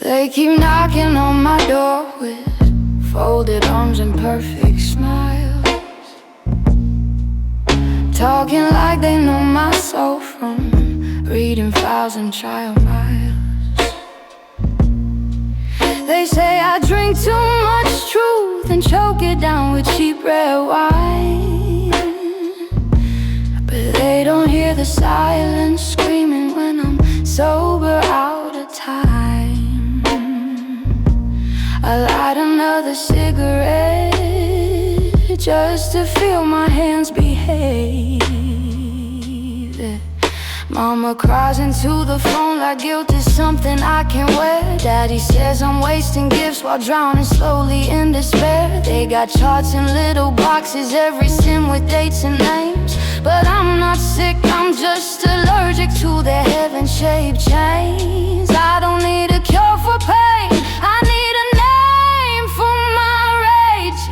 They keep knocking on my door with folded arms and perfect smiles, talking like they know my soul from reading files and trial miles. They say I drink too much truth and choke it down with cheap red wine, but they don't hear the silence screaming when I'm sober out of time. I light another cigarette just to feel my hands behave. Mama cries into the phone like guilt is something I can wear. Daddy says I'm wasting gifts while drowning slowly in despair. They got charts in little boxes, every sin with dates and names. But I'm not sick, I'm just allergic to their heaven-shaped chains. I don't need a cure for pain, I need a name for my rage.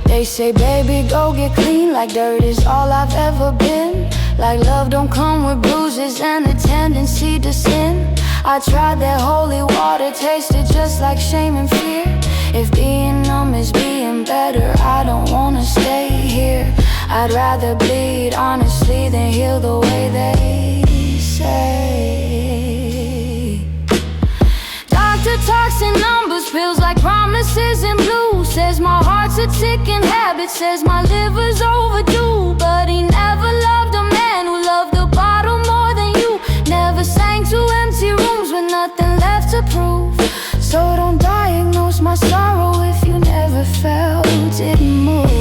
They say, baby, go get clean, like dirt is all I've ever been. Like love don't come with bruises and a tendency to sin. I tried that holy water, tasted just like shame and fear. If being numb is being better, I don't wanna stay here. I'd rather bleed honestly than heal the way they say. Doctor talks in numbers, pills like promises in blue. Says my heart's a ticking habit, says my liver's overdue. But he never loved a man who loved the bottle more than you. Never sang to empty rooms with nothing left to prove. So don't diagnose my sorrow if you never felt it move.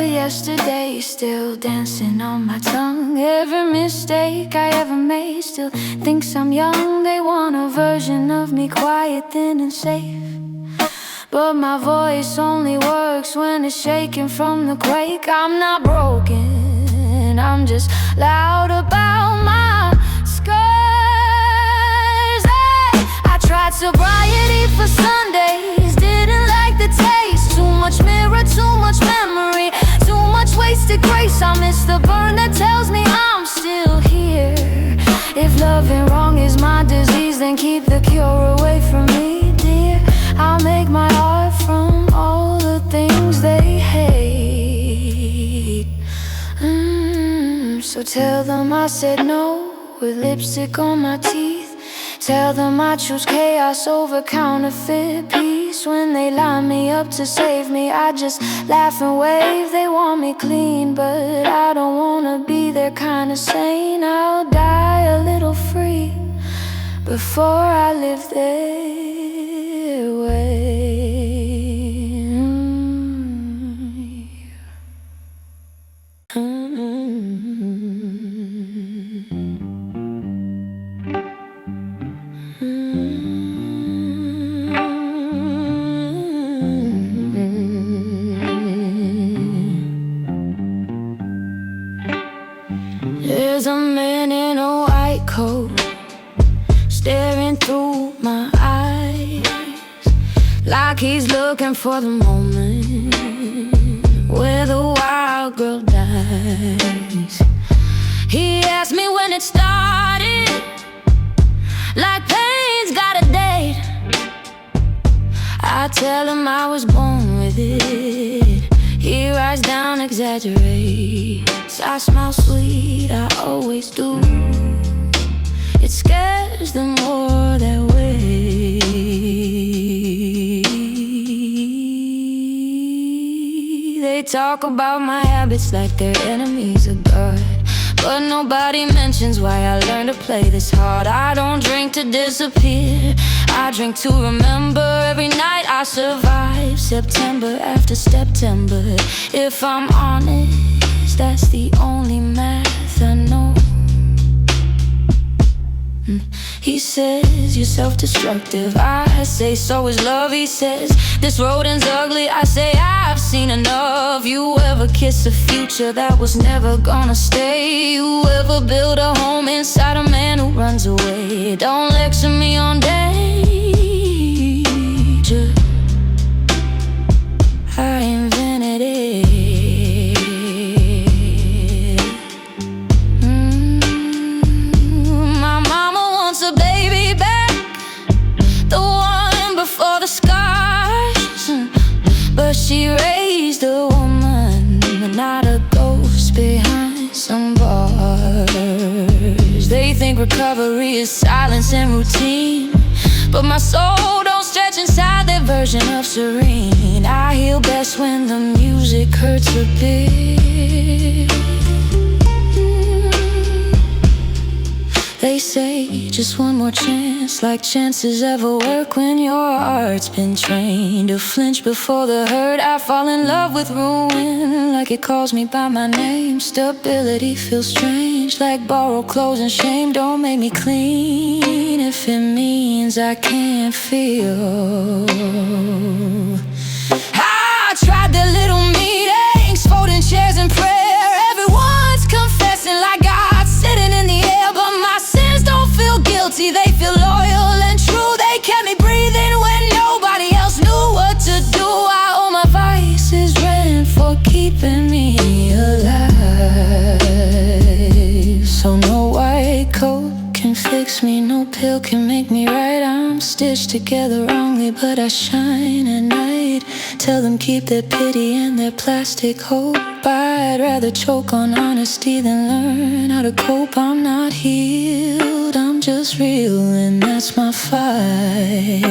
Yesterday still dancing on my tongue. Every mistake I ever made still thinks I'm young. They want a version of me quiet, thin and safe, but my voice only works when it's shaking from the quake. I'm not broken, I'm just loud about my scars. Hey, I tried sobriety for Sundays, didn't like the taste. Too much mirror, too much memory, too much wasted grace. I miss the burn that tells me I'm still here. If loving wrong is my disease, then keep the cure away from me, dear. I'll make my art from all the things they hate. So tell them I said no with lipstick on my teeth. Tell them I choose chaos over counterfeit peace. When they line me up to save me, I just laugh and wave. They want me clean, but I don't wanna be their kind of sane. I'll die a little free before I live their way. There's a man in a white coat staring through my eyes, like he's looking for the moment where the wild girl dies. He asked me when it started, like pain's got a date. I tell him I was born with it. He writes down, exaggerates. I smell sweet, I always do. It scares them more that way. They talk about my habits like they're enemies of God, but nobody mentions why I learned to play this hard. I don't drink to disappear, I drink to remember. Every night I survive September after September. If I'm honest, that's the only math I know. He says you're self-destructive, I say so is love. He says this rodent's ugly, I say I've seen enough. You ever kiss a future that was never gonna stay? You ever build a home inside a man who runs away? Don't lecture me on danger, I invented it. My mama wants a baby back, the one before the scars. But she raised a woman, not a ghost behind some bars. They think recovery is silence and routine, but my soul don't stretch inside their version of serene. I heal best when the music hurts a bit. They say just one more chance, like chances ever work when your heart's been trained to flinch before the hurt. I fall in love with ruin, like it calls me by my name. Stability feels strange, like borrowed clothes, and shame don't make me clean if it means I can't feel. I tried the little meetings, folding chairs and prayer. Everyone's confessing like God's sitting in the air, but my sins don't feel guilty, they feel loyal and true. They kept me breathing when nobody else knew what to do. I owe my vices rent for keeping me alive. So no white coat can fix me, no pill can make me right. I'm stitched together wrongly, but I shine at night. Tell them keep their pity and their plastic hope. I'd rather choke on honesty than learn how to cope. I'm not healed, I'm just real, and that's my fight.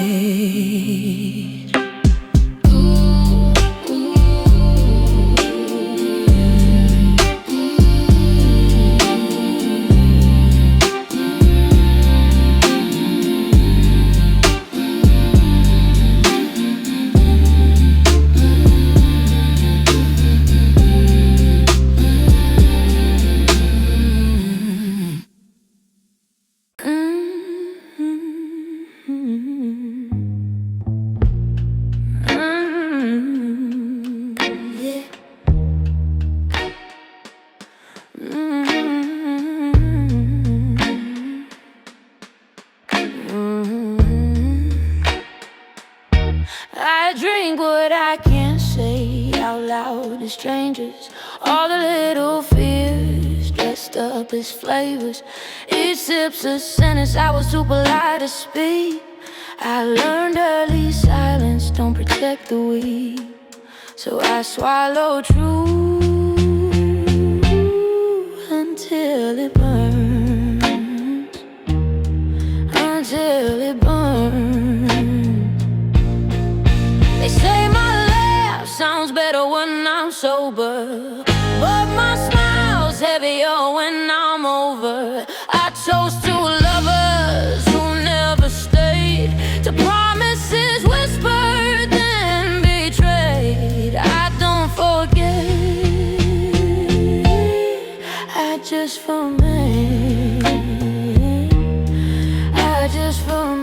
I drink what I can't say out loud to strangers. All the little fears dressed up as flavors. Each sip's a sentence, I was too polite to speak. I learned early silence don't protect the weak, so I swallow true until it burns, until it burns. They say my laugh sounds better when I'm sober, but my smile's heavier when I'm over. I toast to lovers who never stayed, to promises whispered then betrayed. I don't forget, I just forget, I just forget.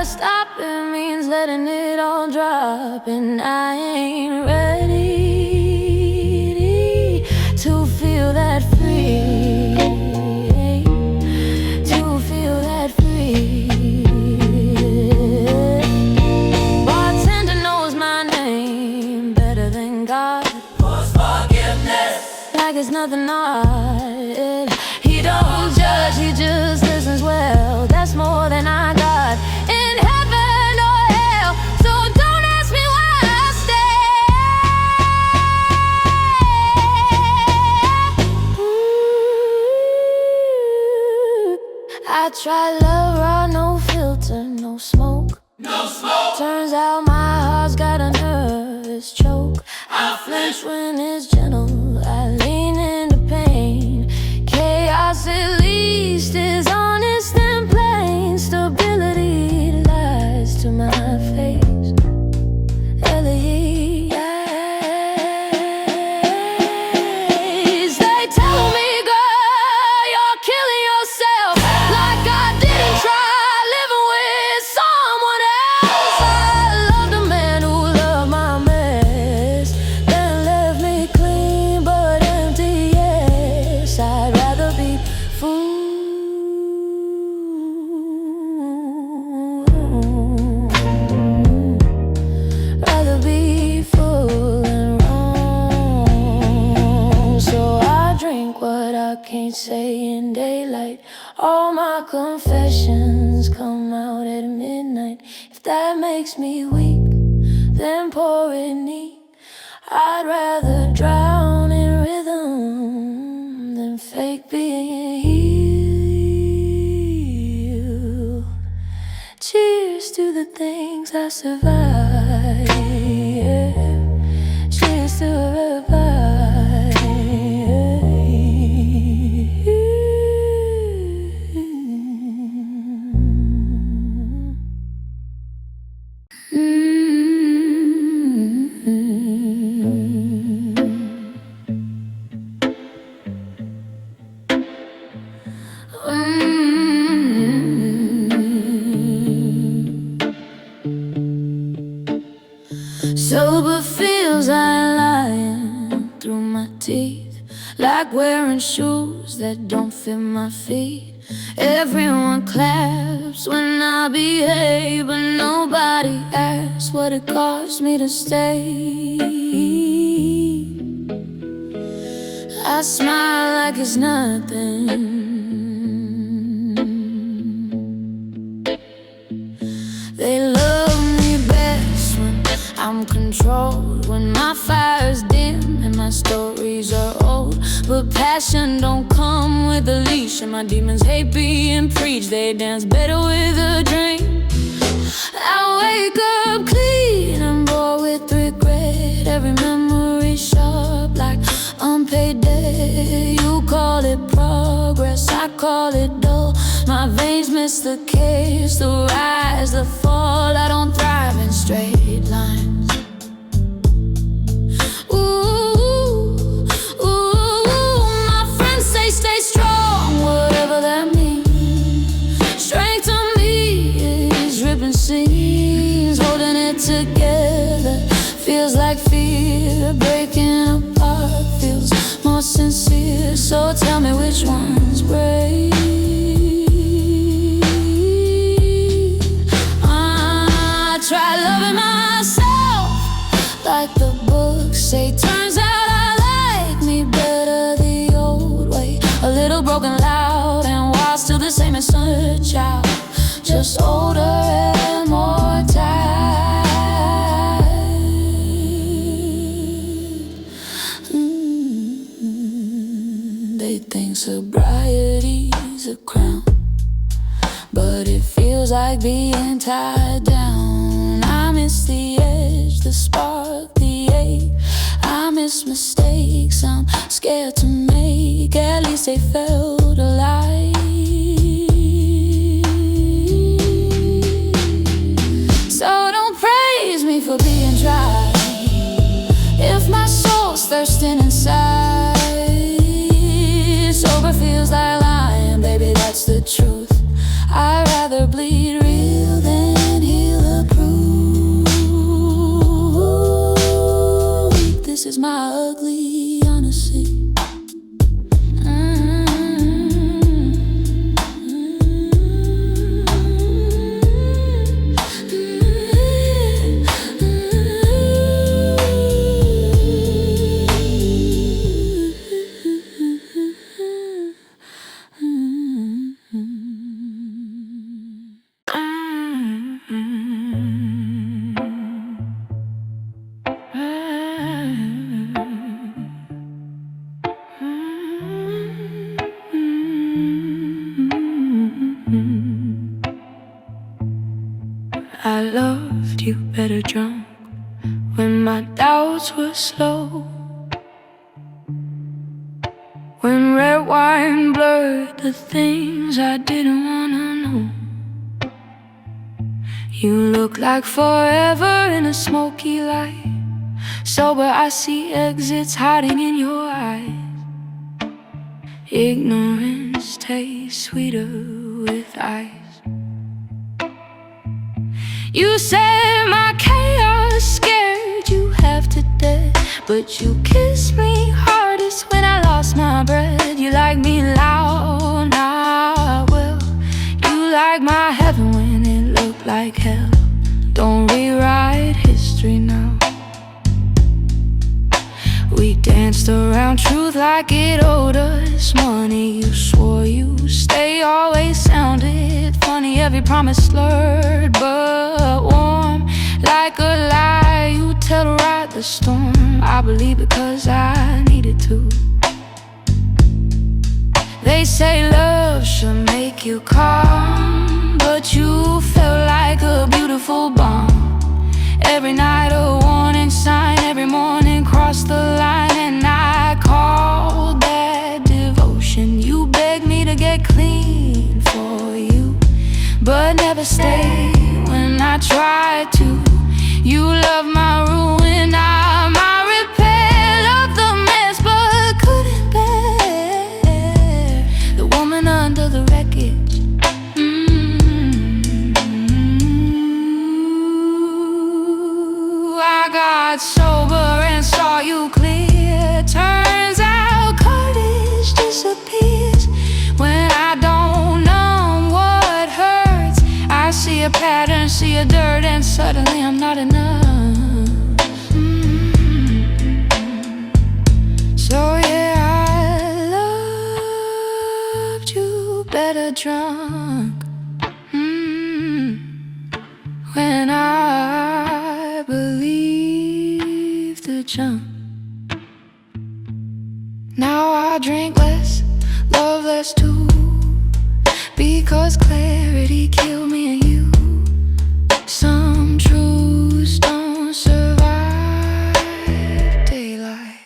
Stopping means letting it all drop, and I ain't ready to feel that free, to feel that free. Bartender knows my name better than God. What's forgiveness? Like it's nothing odd. He don't judge, he just listens well. That's more than I got. I try love raw, no filter, no smoke. No smoke. Turns out my heart's got a nervous choke. I flinch when it's gentle, I lean into pain. Chaos at least is honest and plain. Stability lies to my face. They tell me, girl, you're killing yourself. Like I didn't try living with someone else. I loved a man who loved my mess, then left me clean but empty, yes. I'd rather be fool. Rather be full and wrong. So I drink what I can't say in daylight. All my confessions come out at midnight. If that makes me weak, then pour it neat. I'd rather drown in rhythm than fake being healed. Cheers to the things I survived. Cheers to a revive. Sober feels like lying through my teeth, like wearing shoes that don't fit my feet. Everyone claps when I behave, but nobody asks what it cost me to stay. I smile like it's nothing. They love me best when I'm controlled, when my fire's dim and my stories are old. But passion don't come with a leash, and my demons hate being preached. They dance better with a drink. I wake up clean and bored with regret. Every memory sharp like unpaid debt. You call it progress, I call it dull. My veins miss the case, the rise, the fall. I don't thrive in straight lines. Ooh, my friends say stay strong, whatever that means. Strength to me is ripping seams, holding it together feels like fear. Breaking apart feels more sincere. So tell me which one's brave. Try loving myself like the books say. Turns out I like me better the old way. A little broken loud and wild, still the same as a child, just older and more tired. They think sobriety's a crown, but it feels like being tied down. I miss the edge, the spark, the ache. I miss mistakes I'm scared to make. At least they felt alive. So don't praise me for being dry if my soul's thirsting inside. Sober feels like lying, baby, that's the truth. I'd rather bleed real than heal approved. This is my ugly honesty. I loved you better drunk, when my doubts thoughts were slow, when red wine blurred the things I didn't wanna know. You look like forever in a smoky light. Sober, I see exits hiding in your eyes. Ignorance tastes sweeter with ice. You said my chaos scared you half to death, but you kissed me hardest when I lost my breath. You like me loud, nah, well, you like my heaven when it looked like hell. Don't rewrite history now. We danced around truth like it owed us money. You swore you'd stay, always sounded funny. Every promise slurred but warm, like a lie you tell to ride the storm. I believe because I needed to. They say love should make you calm, but you felt like a beautiful bomb. Every night a warning sign, every morning crossed the line, and I called that devotion. You begged me to get clean for you, but never stayed when I tried to. You love my ruin, my repair. Loved the mess, but couldn't bear the woman under the wreckage. I got sober and saw you clear. Turns out courage disappears when I don't know what hurts. I see a pattern, see a dirt, and suddenly I'm not enough. So yeah, I loved you better drunk. When I believed the jump. Now I drink less, love less too, because clarity killed me and you. Some truths don't survive daylight.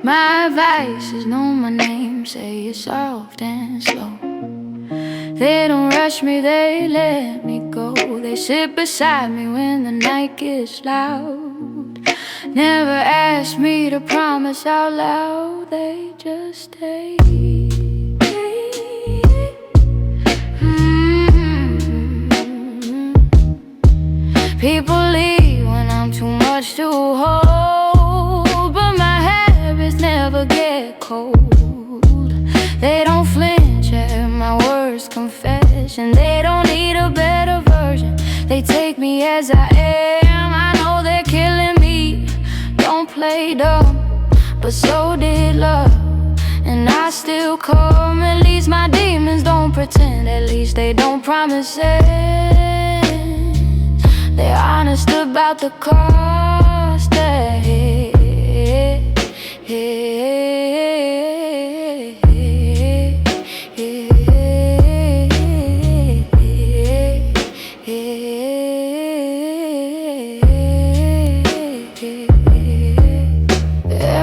My advice is know my name, say it soft and slow. They don't rush me, they let me go. They sit beside me when the night gets loud. Never ask me to promise out loud, they just stay. People leave when I'm too much to hold, but my habits never get cold. They don't flinch at my worst confession. They don't need a better version. They take me as I am. I know they're killing me. Don't play dumb, but so did love. And I still come. At least my demons don't pretend. At least they don't promise it. They're honest about the cost.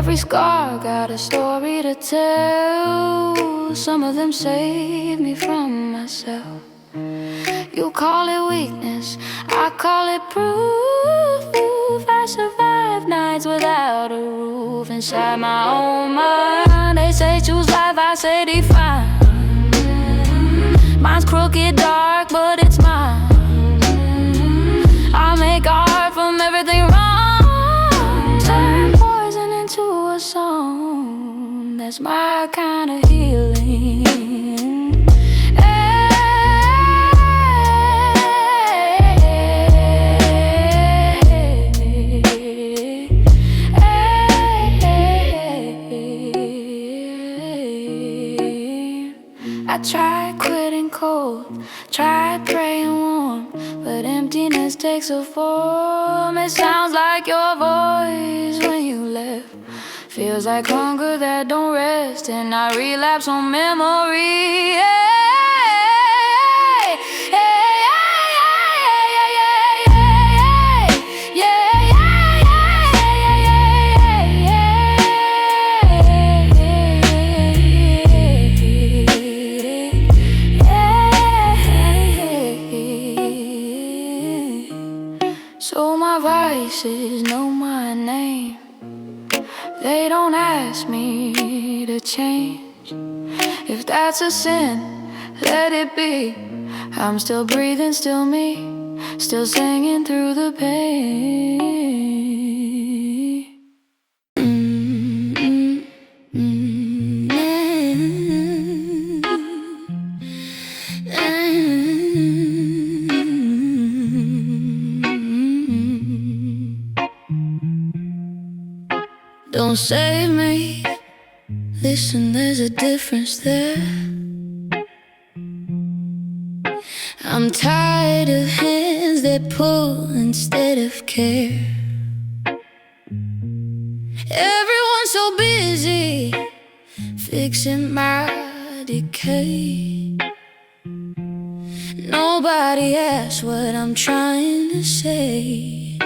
Every scar got a story to tell. Some of them saved me from myself. You call it weakness, I call it proof. I survived nights without a roof inside my own mind. They say choose life, I say define. Mine's crooked, dark, but it's mine. I make art from everything wrong. Turn poison into a song. That's my kind of healing. I tried quitting cold, tried praying warm, but emptiness takes a form. It sounds like your voice when you left. Feels like hunger that don't rest, and I relapse on memory. Yeah. So my vices know my name. They don't ask me to change. If that's a sin, let it be. I'm still breathing, still me, still singing through the pain. Don't save me. Listen, there's a difference there. I'm tired of hands that pull instead of care. Everyone's so busy fixing my decay. Nobody asks what I'm trying to say.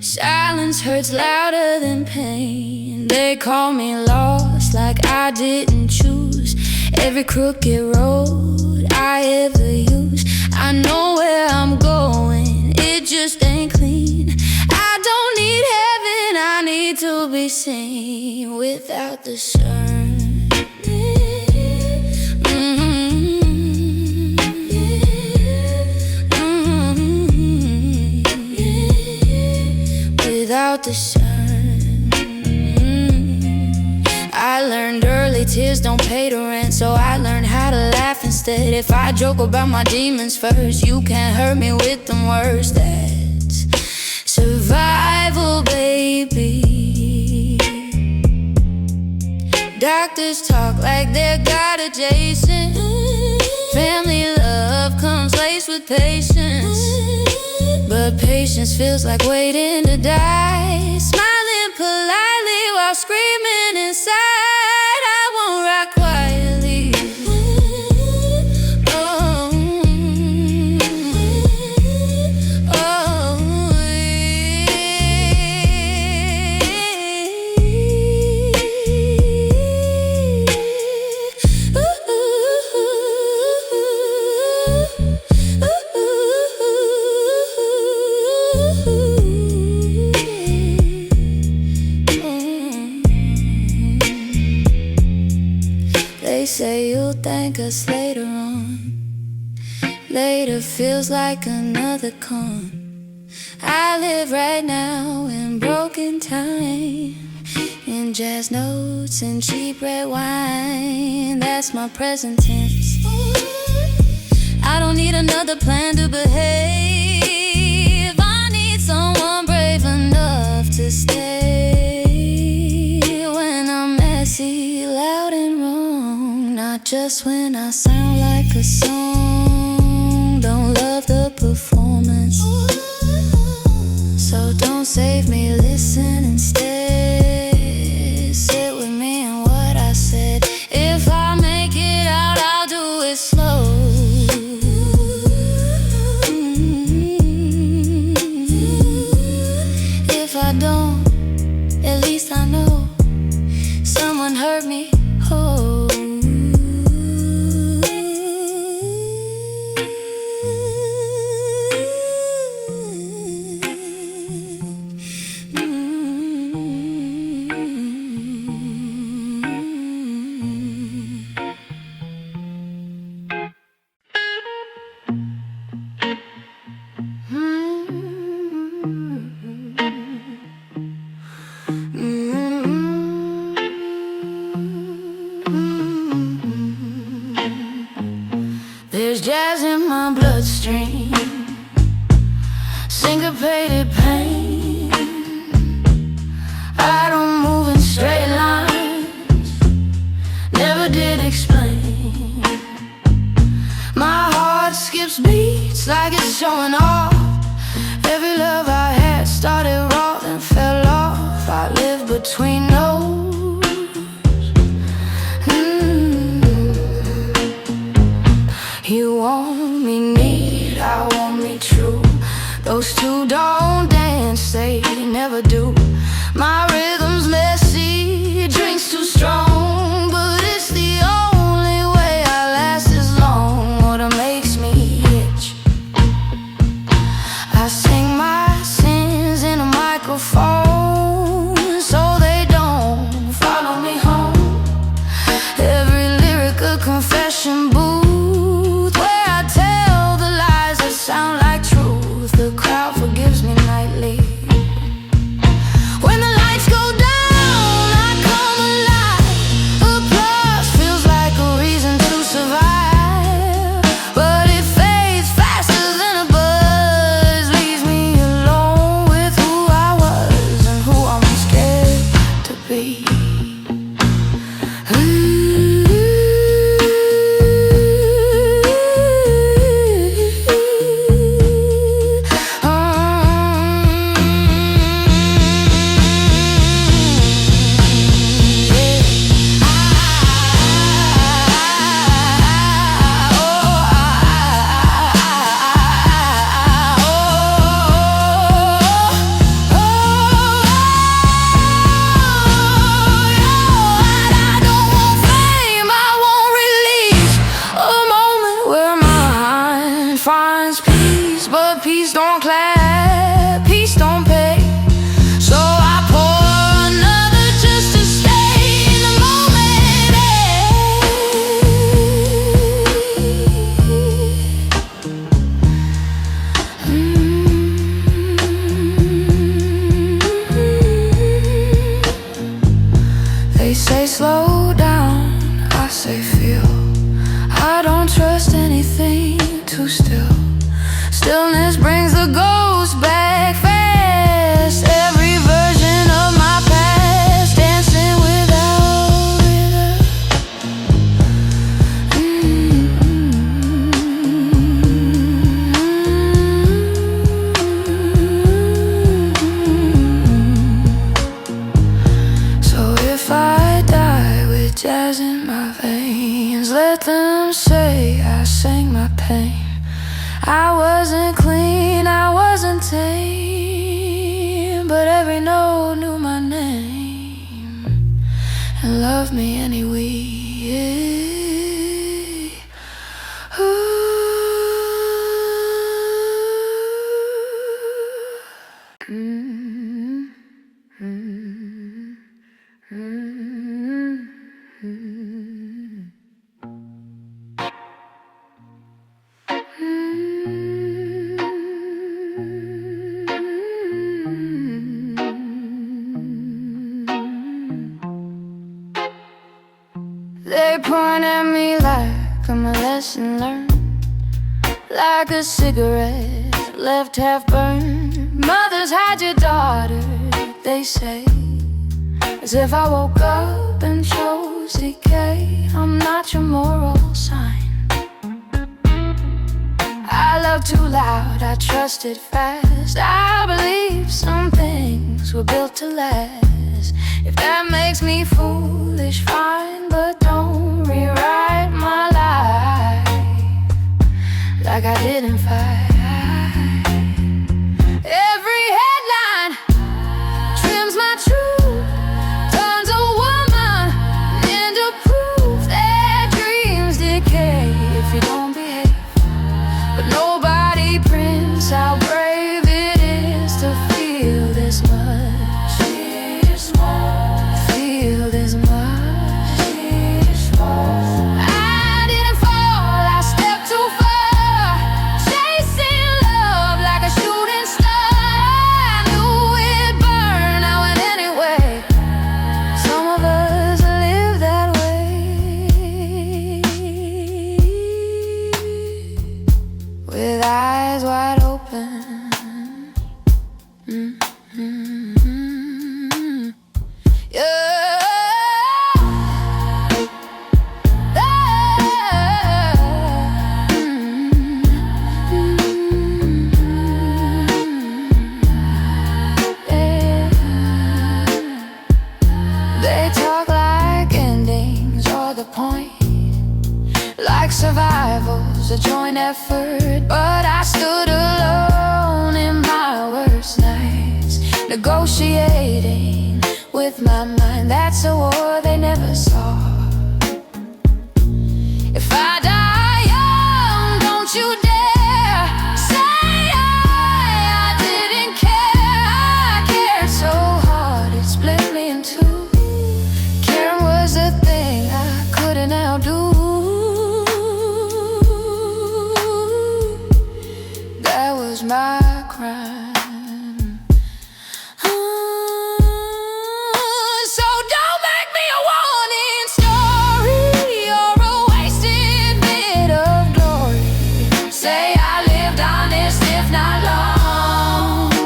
Silence hurts louder than pain. They call me lost like I didn't choose every crooked road I ever used. I know where I'm going, it just ain't clean. I don't need heaven, I need to be seen without the sun. Without the sun. I learned early tears don't pay the rent, so I learned how to laugh instead. If I joke about my demons first, you can't hurt me with them words. That's survival, baby. Doctors talk like they're God adjacent. Family love comes laced with patience, but patience feels like waiting to die. Smiling politely while screaming inside. I won't rock quietly. Oh, oh, They say you'll thank us later on. Later feels like another con. I live right now in broken time, in jazz notes and cheap red wine. That's my present tense. I don't need another plan to behave. I need someone brave enough to stay when I'm messy, loud and wrong. Not just when I sound like a song. Don't love the performance, so don't save me, listen instead. Sit with me and what I said. If I make it out, I'll do it slow. If I don't, at least I know someone heard me. Oh. There's jazz in my bloodstream, syncopated pain. I don't move in straight lines, never did explain. My heart skips beats like it's showing off, Those two don't dance, they never do. My rhythm's messy, drink's too strong, but it's the only way I last as long. What makes me itch, I sing my sins in a microphone so they don't follow me home. Every lyric a confession booth where I tell the lies that sound like truth. The crowd forgives me nightly. When the lights go down, I come alive. Applause feels like a reason to survive, but it fades faster than a buzz. Leaves me alone with who I was and who I'm scared to be. Finds peace, but peace don't clap, peace don't pay. So I pour another just to stay in the moment. They say slow down, I say feel. I don't trust anything too still. Stillness brings the ghost back fast. Every version of my past dancing without rhythm. So if I die with jazz in my veins, let them say I sang my pain. I wasn't clean, I wasn't tame, but every note knew my name and loved me anyway. Ooh. They point at me like I'm a lesson learned, like a cigarette left half burned. Mothers, hide your daughter, they say, as if I woke up and chose decay. I'm not your moral sign. I love too loud, I trusted fast. I believe some things were built to last. If that makes me foolish, fine, but don't rewrite my life like I didn't fight. Every headline trims my truth, turns a woman into proof that dreams decay if you don't behave. But nobody prints how brave it is to feel this much. Feel this much. I didn't fall, I stepped too far, chasing love like a shooting star. I knew it'd burn, I went anyway. Some of us live that way, with eyes wide open. They talk like endings are the point, like survival's a joint effort, but I stood alone in my negotiating with my mind. That's a war they never saw. If I die young, don't you dare say I didn't care. I cared so hard it split me in two. Caring was a thing I couldn't outdo. That was my crime.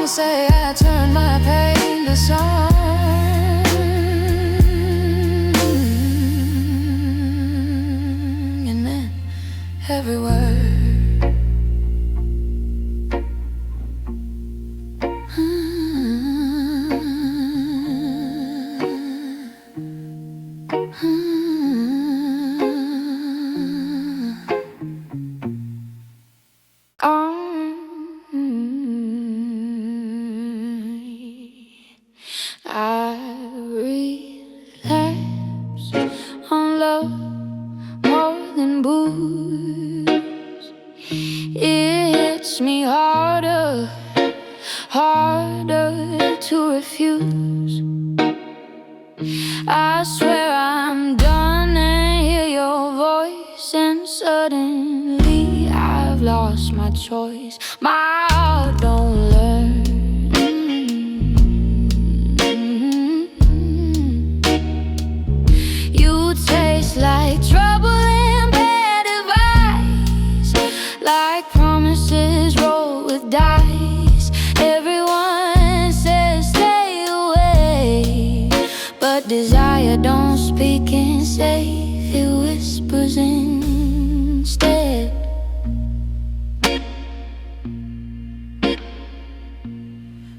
Say I turned my pain to song, and then every word I relapse on love more than booze. It hits me harder, harder to refuse. I swear I'm done and hear your voice, and suddenly I've lost my choice. My heart don't learn. Like trouble and bad advice, like promises rolled with dice. Everyone says stay away, but desire don't speak and safe, it whispers instead.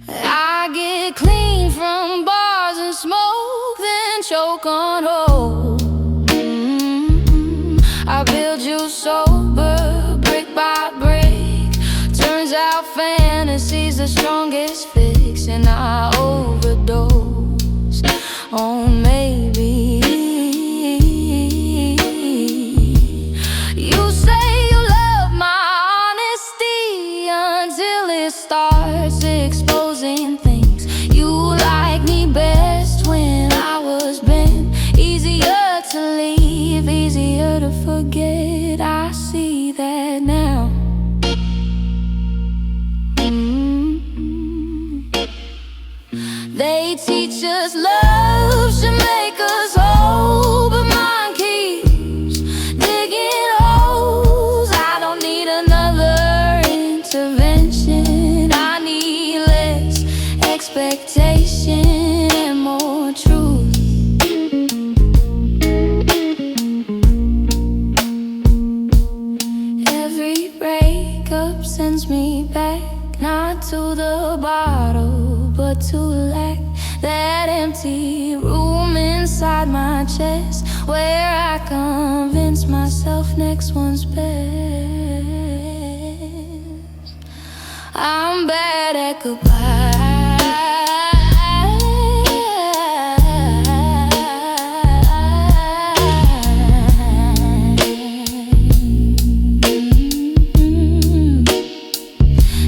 I get clean from bars and smoke, then choke on hope. I build you sober, brick by brick. Turns out fantasy's the strongest fix, and I overdose. Oh, maybe you say you love my honesty until it starts exposing things. You like me best when I was bent. Easier to leave, easier to forget. I see that now. They teach us love should make us whole, but mine keeps digging holes. I don't need another intervention. I need less expectation and more truth. Every breakup sends me back, not to the bottle, but to lack. That empty room inside my chest, where I convince myself next one's best. I'm bad at goodbye.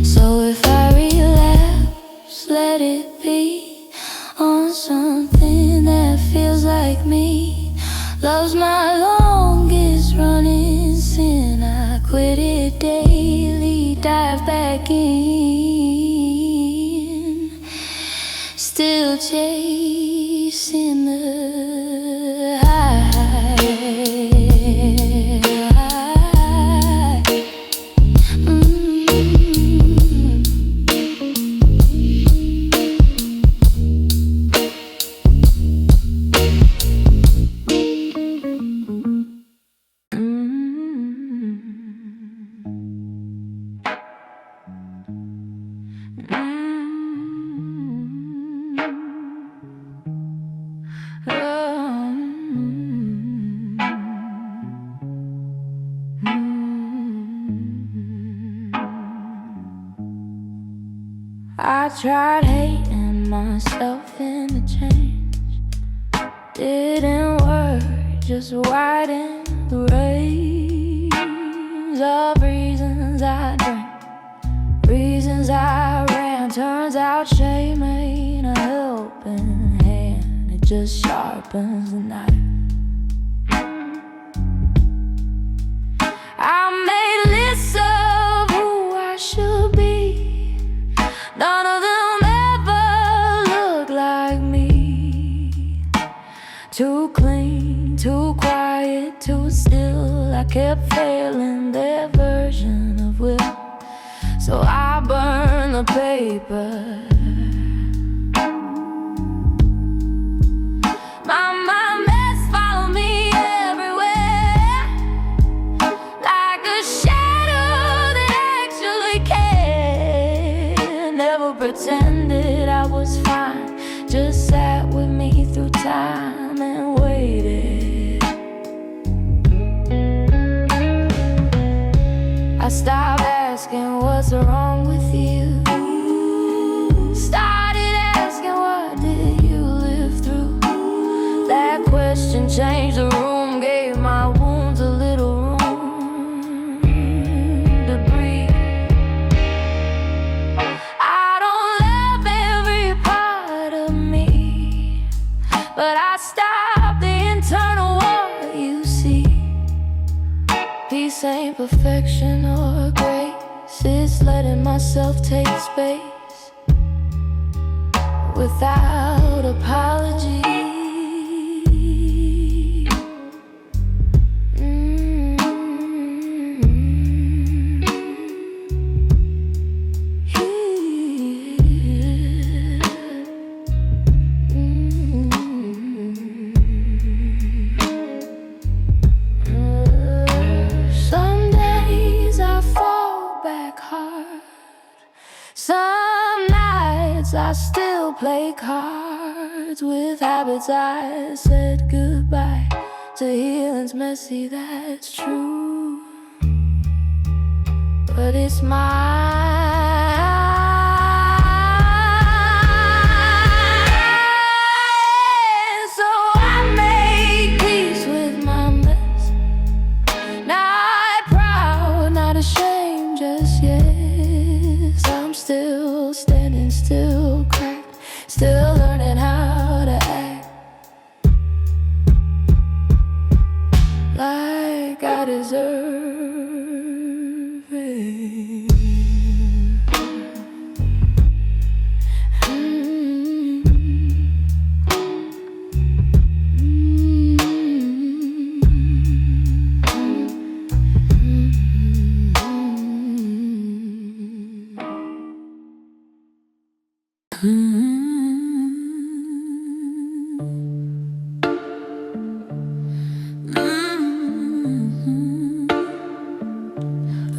So if I relapse, let it be on something that feels like me. Love's my longest running sin. I quit it daily, dive back in, still chasing the high. I tried hating myself into change. Didn't work, just widen the range of reasons I drank, reasons I ran. Turns out shame ain't a helping hand, it just sharpens the knife. I made lists of who I should be. None of them ever look like me. Too clean, too quiet, too still. I kept failing their version of will, so I burned the paper. My mess followed me everywhere, like a shadow that actually cared. Never pretended I was fine, just sat with me through time and waited. I stopped asking what's wrong with you, started asking what did you live through. That question changed the room, gave my wounds a little room to breathe. I don't love every part of me, but I stopped the internal war, you see. Peace ain't perfection or grace, it's letting myself take space without apology. Some nights I still play cards with habits I said goodbye to. Healing's messy, that's true, but it's mine. So I make peace with my mess, not proud, not ashamed just yet. I'm still standing, still cracked, still learning how to act like I deserve it.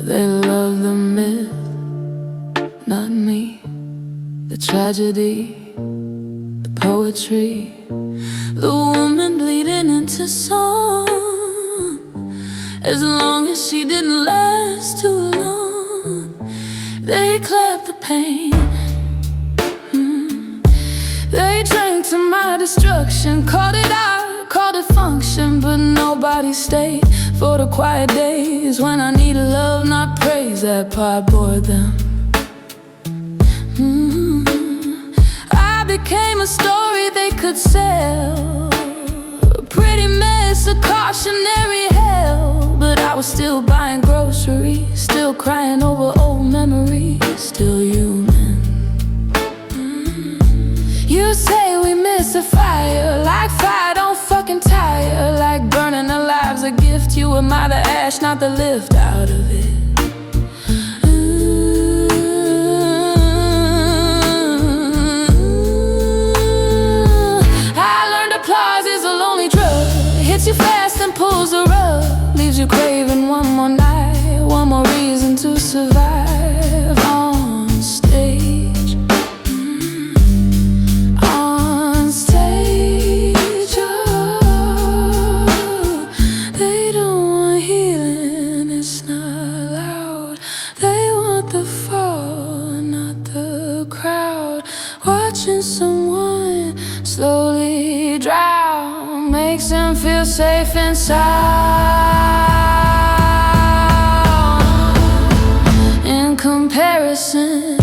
They love the myth, not me. The tragedy, the poetry, the woman bleeding into song. As long as she didn't last too long, they clapped the pain. They drank to my destruction, called it art, called it function, but nobody stayed for the quiet days when I needed love, not praise. That part bored them. I became a story they could sell, a pretty mess, a cautionary hell. But I was still buying groceries, still crying over old memories, still human. You say we miss a fire, like fire don't fucking tire, like burning our lives a gift. You admire the ash, not the lift out of it. I learned applause is a lonely drug, hits you fast and pulls the rug, leaves you craving one more night, one more reason to survive on stage. So makes them feel safe inside. In comparison,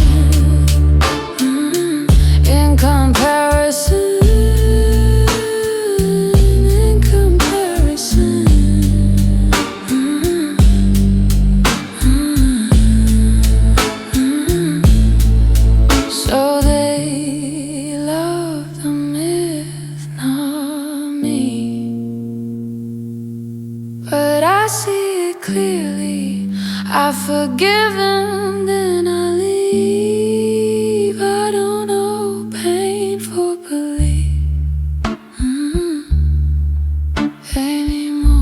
in comparison, in comparison, so they love the myth, not me. But I see it clearly. I've forgiven, then I leave. I don't know pain for belief anymore.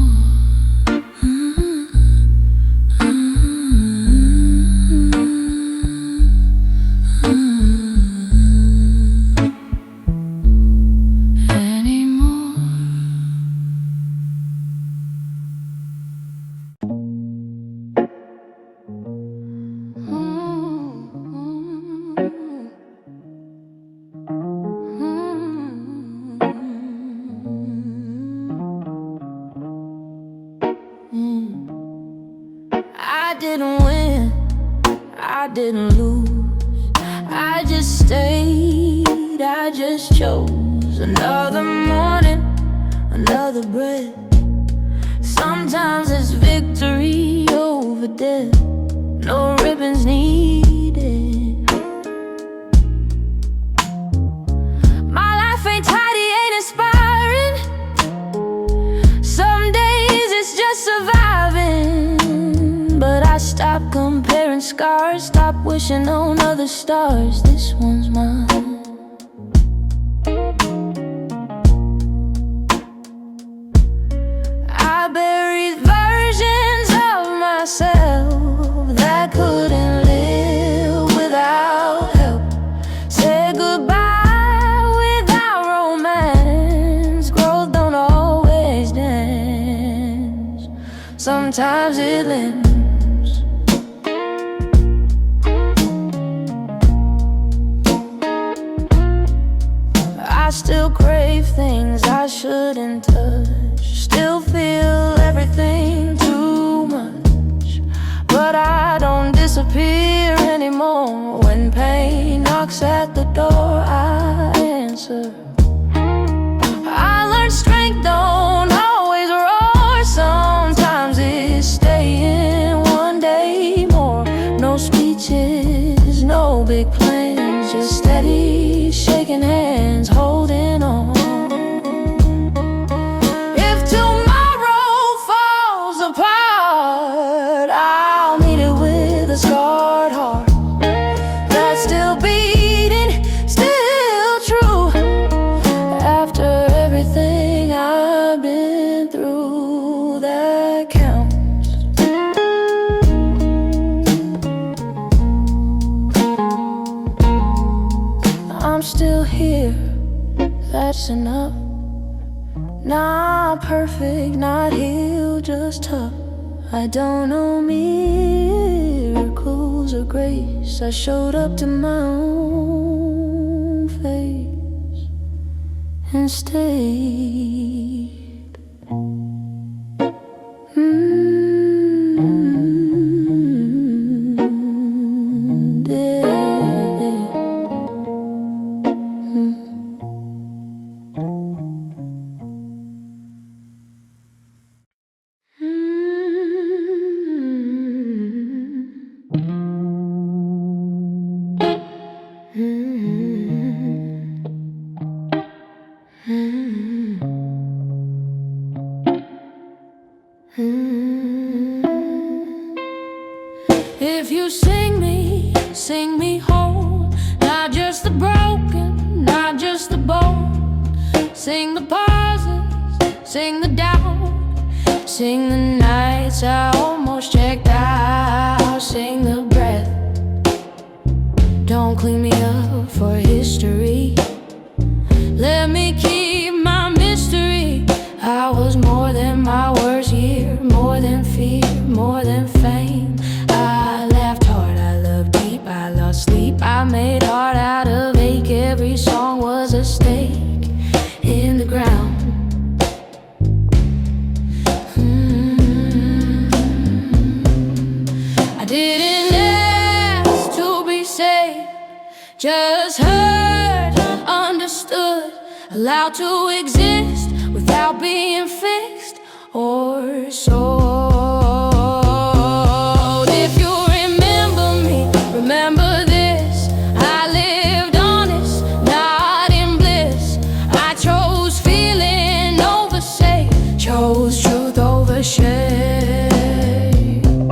I didn't win, I didn't lose, I just stayed, I just chose. Another morning, another breath. Sometimes it's victory over death. No ribbons needed. My life ain't tidy, ain't inspiring. Some days it's just surviving. But I stopped comparing scars, stopped wishing on other stars. This one's mine. I buried versions of myself that couldn't live without help. Said goodbye without romance. Growth don't always dance. Sometimes it limps. I still crave things I shouldn't touch. Still feel everything too much. But I don't disappear anymore. When pain knocks at the door, I answer. I learned strength don't always roar. Sometimes it's staying one day more. No speeches, no big plans, just steady shaking hands, holding on. If tomorrow falls apart, I'll meet it with a scarred heart that's still beating, still true. After everything I've been through, that counts. I'm still here, that's enough. Not perfect, not healed, just tough. I don't know miracles or grace. I showed up to my own face and stayed. If you sing me whole. Not just the broken, not just the bold. Sing the pauses, sing the doubt. Sing the nights I almost checked out. Sing the breath. Don't clean me up for history. Let me keep my mystery. I was more than my worst year, more than fear, more than fame. I laughed hard, I loved deep, I lost sleep, I made art out of ache. Every song was a stake in the ground. just heard, understood, allowed to exist without being fixed or sold. If you remember me, remember this: I lived honest, not in bliss. I chose feeling over safe, chose truth over shame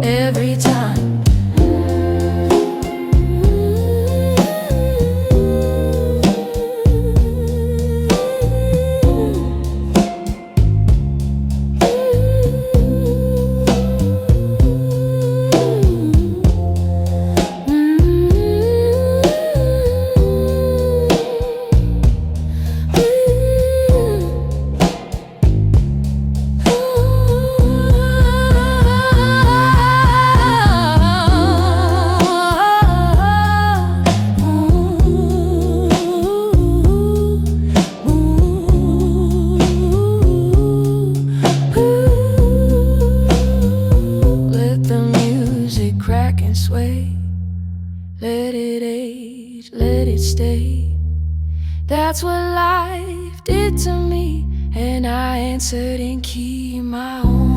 every time. Crack and sway, let it age, let it stay. That's what life did to me, and I answered in key my own.